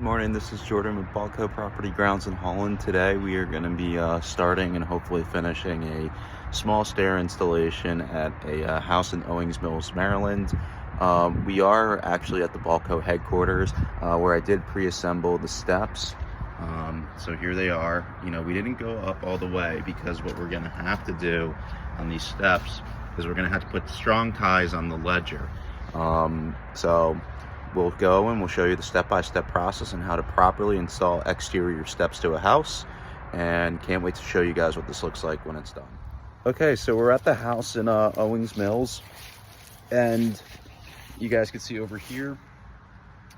morning. This is Jordan with Balco Property Grounds in Holland. Today we are going to be starting and hopefully finishing a small stair installation at a house in Owings Mills, Maryland. We are actually at the Balco headquarters where I did pre-assemble the steps. So here they are. You know, we didn't go up all the way because what we're going to have to do on these steps is we're going to have to put strong ties on the ledger. So we'll go and we'll show you the step-by-step process and how to properly install exterior steps to a house, and can't wait to show you guys what this looks like when it's done. Okay, so we're at the house in Owings Mills, and you guys can see over here,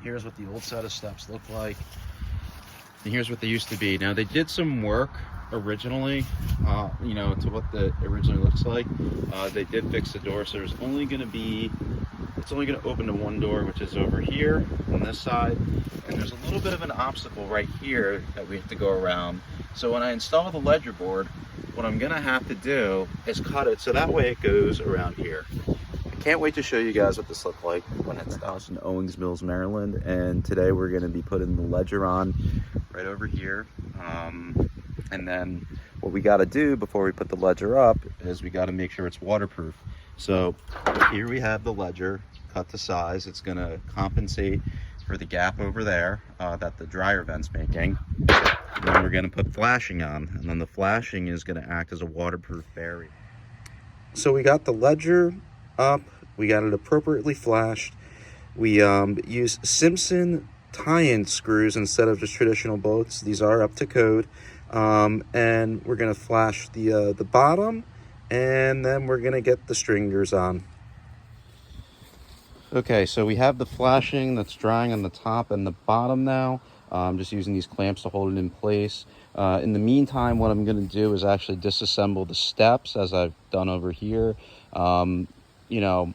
here's what the old set of steps look like, and here's what they used to be. Now they did some work originally, you know, to what the originally looks like. They did fix the door, so there's only going to be, it's only going to open to one door, which is over here on this side, and there's a little bit of an obstacle right here that we have to go around. So when I install the ledger board, what I'm going to have to do is cut it so that way it goes around here. I can't wait to show you guys what this looks like when it's done. In Owings Mills, Maryland, and today we're going to be putting the ledger on right over here. And then what we got to do before we put the ledger up is we got to make sure it's waterproof. So here we have the ledger cut to size. It's going to compensate for the gap over there that the dryer vent's making. And then we're going to put flashing on, and then the flashing is going to act as a waterproof barrier. So we got the ledger up, we got it appropriately flashed. We use Simpson tie-in screws instead of just traditional bolts. These are up to code. And we're going to flash the bottom, and then we're going to get the stringers on. Okay, so we have the flashing that's drying on the top and the bottom now. I'm just using these clamps to hold it in place. In the meantime, what I'm going to do is actually disassemble the steps as I've done over here. You know,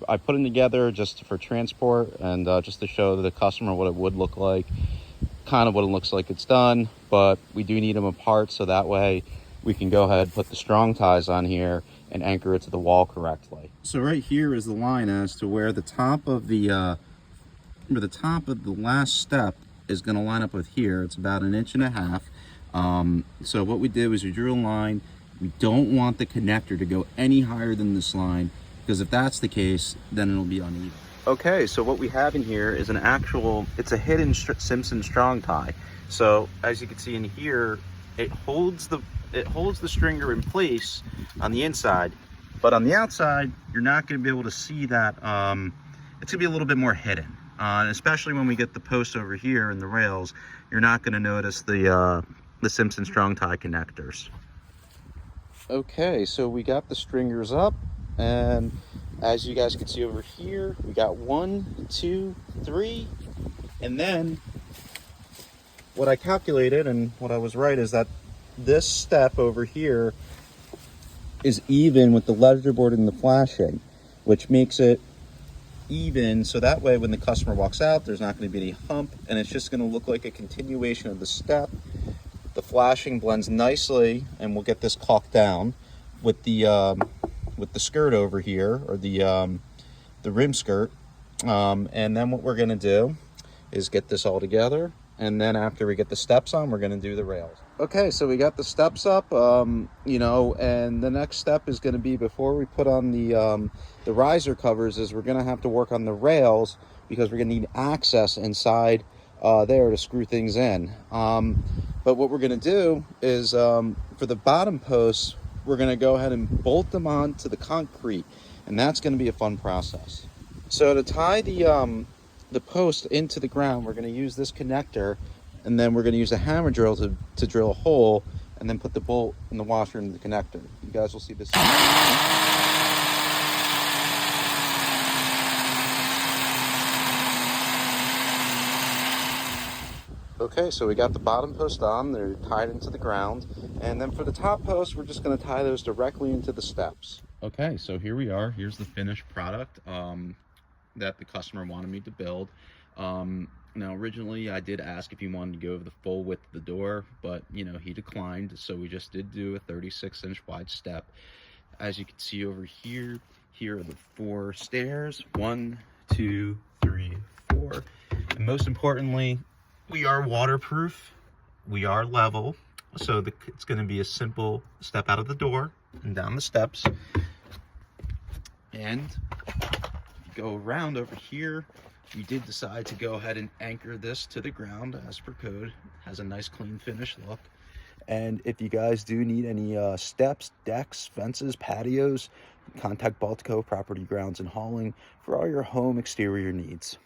I put them together just for transport and just to show the customer what it would look like, kind of what it looks like it's done, but we do need them apart so that way we can go ahead and put the strong ties on here and anchor it to the wall correctly. So right here is the line as to where the top of the last step is going to line up with here. It's about 1.5 inches. So what we did was we drew a line. We don't want the connector to go any higher than this line, because if that's the case, then it'll be uneven. Okay, so what we have in here is it's a hidden Simpson strong tie. So as you can see in here, it holds the stringer in place on the inside, but on the outside, you're not going to be able to see that. It's going to be a little bit more hidden, especially when we get the posts over here and the rails. You're not going to notice the Simpson strong tie connectors. Okay, so we got the stringers up, and as you guys can see over here, we got 1, 2, 3, and then what I calculated and what I was right is that this step over here is even with the ledger board and the flashing, which makes it even, so that way when the customer walks out, there's not going to be any hump, and it's just going to look like a continuation of the step. The flashing blends nicely, and we'll get this caulked down with the skirt over here, or the rim skirt, and then what we're going to do is get this all together, and then after we get the steps on, we're going to do the rails. Okay, so we got the steps up, you know, and the next step is going to be, before we put on the riser covers, is we're going to have to work on the rails, because we're going to need access inside there to screw things in. But what we're going to do is, for the bottom posts, we're going to go ahead and bolt them onto the concrete, and that's going to be a fun process. So to tie the post into the ground, we're going to use this connector, and then we're going to use a hammer drill to drill a hole, and then put the bolt and the washer into the connector. You guys will see this. Okay, so we got the bottom post on, they're tied into the ground, and then for the top post, we're just going to tie those directly into the steps. Okay, so here we are. Here's the finished product that the customer wanted me to build. Now, originally, I did ask if he wanted to go over the full width of the door, but, you know, he declined, so we just did do a 36-inch wide step. As you can see over here, here are the 4 stairs, 1, 2, 3, 4, and most importantly, We are waterproof. We are level. So it's going to be a simple step out of the door and down the steps. And if you go around over here, we did decide to go ahead and anchor this to the ground as per code. It has a nice clean finish look. And if you guys do need any steps, decks, fences, patios, contact Baltico Property Grounds and Hauling for all your home exterior needs.